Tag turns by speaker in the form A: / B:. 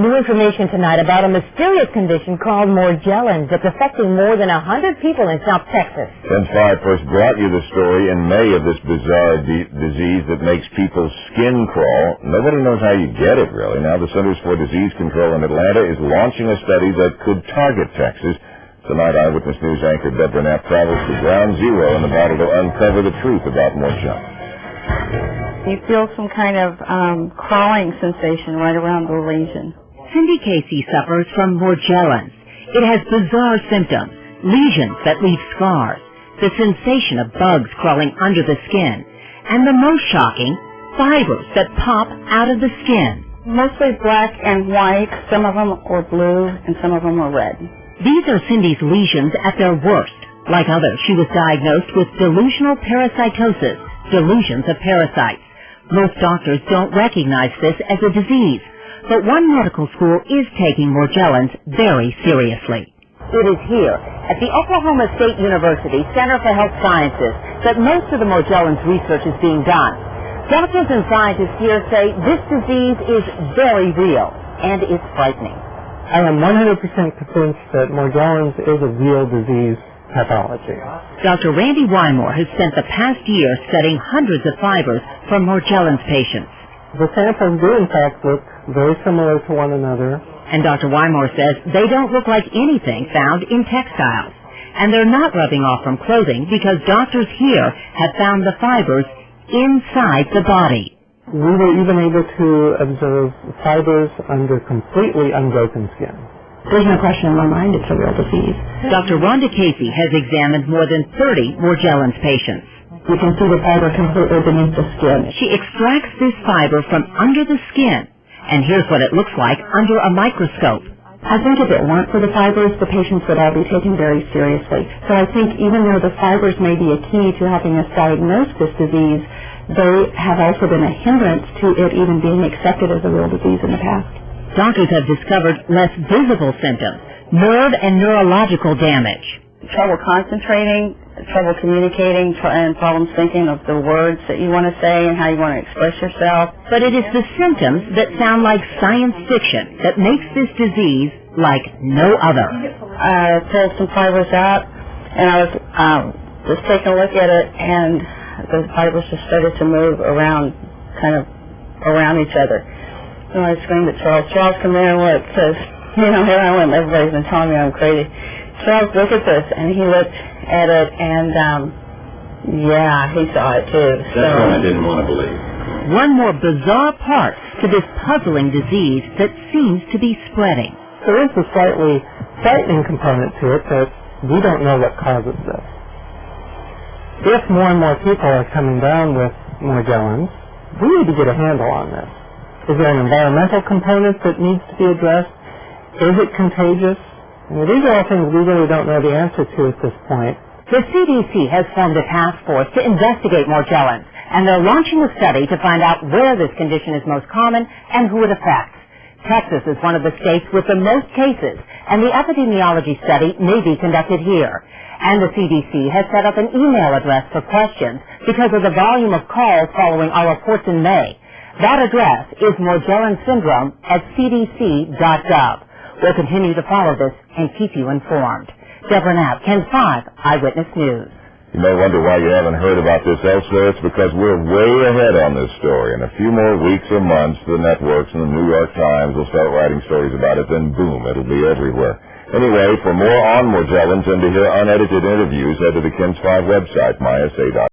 A: New information tonight about a mysterious condition called Morgellons that's affecting more than 100 people in South Texas.
B: Chemtrails 5 first brought you the story in May of this bizarre disease that makes people's skin crawl. Nobody knows how you get it, really. Now the Centers for Disease Control in Atlanta is launching a study that could target Texas. Tonight, Eyewitness News anchor Deborah Knapp travels to ground zero in the battle to uncover the truth about Morgellons.
C: You feel some kind of crawling sensation right around the lesion.
D: Cindy Casey suffers from Morgellons. It has bizarre symptoms, lesions that leave scars, the sensation of bugs crawling under the skin, and the most shocking, fibers that pop out of the skin.
C: Mostly black and white. Some of them were blue and some of them were red.
D: These are Cindy's lesions at their worst. Like others, she was diagnosed with delusional parasitosis, delusions of parasites. Most doctors don't recognize this as a disease, but one medical school is taking Morgellons very seriously.
A: It is here, at the Oklahoma State University Center for Health Sciences, that most of the Morgellons research is being done. Doctors and scientists here say this disease is very real, and it's frightening.
E: I am 100% convinced that Morgellons is a real disease pathology.
D: Dr. Randy Wymore has spent the past year studying hundreds of fibers from Morgellons patients.
E: The samples do in fact look very similar to one another.
D: And Dr. Wymore says they don't look like anything found in textiles. And they're not rubbing off from clothing because doctors here have found the fibers inside the body.
E: We were even able to observe fibers under completely unbroken skin.
C: There's no question in my mind it's a real disease.
D: Dr. Rhonda Casey has examined more than 30 Morgellons patients.
C: You can see the fiber completely beneath the skin.
D: She extracts this fiber from under the skin, and here's what it looks like under a microscope.
C: I think if it weren't for the fibers, the patients would all be taken very seriously. So I think even though the fibers may be a key to helping us diagnose this disease, they have also been a hindrance to it even being accepted as a real disease in the past.
D: Doctors have discovered less visible symptoms, nerve and neurological damage.
C: Trouble concentrating, trouble communicating, and problems thinking of the words that you want to say and how you want to express yourself.
D: But it is the symptoms that sound like science fiction that makes this disease like no other.
C: I pulled some fibers out, and I was just taking a look at it, and the fibers just started to move around, kind of around each other. And I screamed at Charles, "Charles, come here and look," because, here I went, everybody's been telling me I'm crazy. Charles, look at this, and he looked at it, and, yeah, he saw it too.
F: That's what I didn't want to believe.
D: One more bizarre part to this puzzling disease that seems to be spreading.
E: There is a slightly frightening component to it that we don't know what causes this. If more and more people are coming down with Morgellons, we need to get a handle on this. Is there an environmental component that needs to be addressed? Is it contagious? These are all things we really don't know the answer to at this point.
A: The CDC has formed a task force to investigate Morgellons, and they're launching a study to find out where this condition is most common and who it affects. Texas is one of the states with the most cases, and the epidemiology study may be conducted here. And the CDC has set up an email address for questions because of the volume of calls following our reports in May. That address is morgellonsyndrome@cdc.gov. We'll continue to follow this and keep you informed. Deborah Knapp, Ken 5, Eyewitness News.
B: You may wonder why you haven't heard about this elsewhere. It's because we're way ahead on this story. In a few more weeks or months, the networks and the New York Times will start writing stories about it, then boom, it'll be everywhere. Anyway, for more on Morgellons and to hear unedited interviews, head to the KENS 5 website, mysa.com.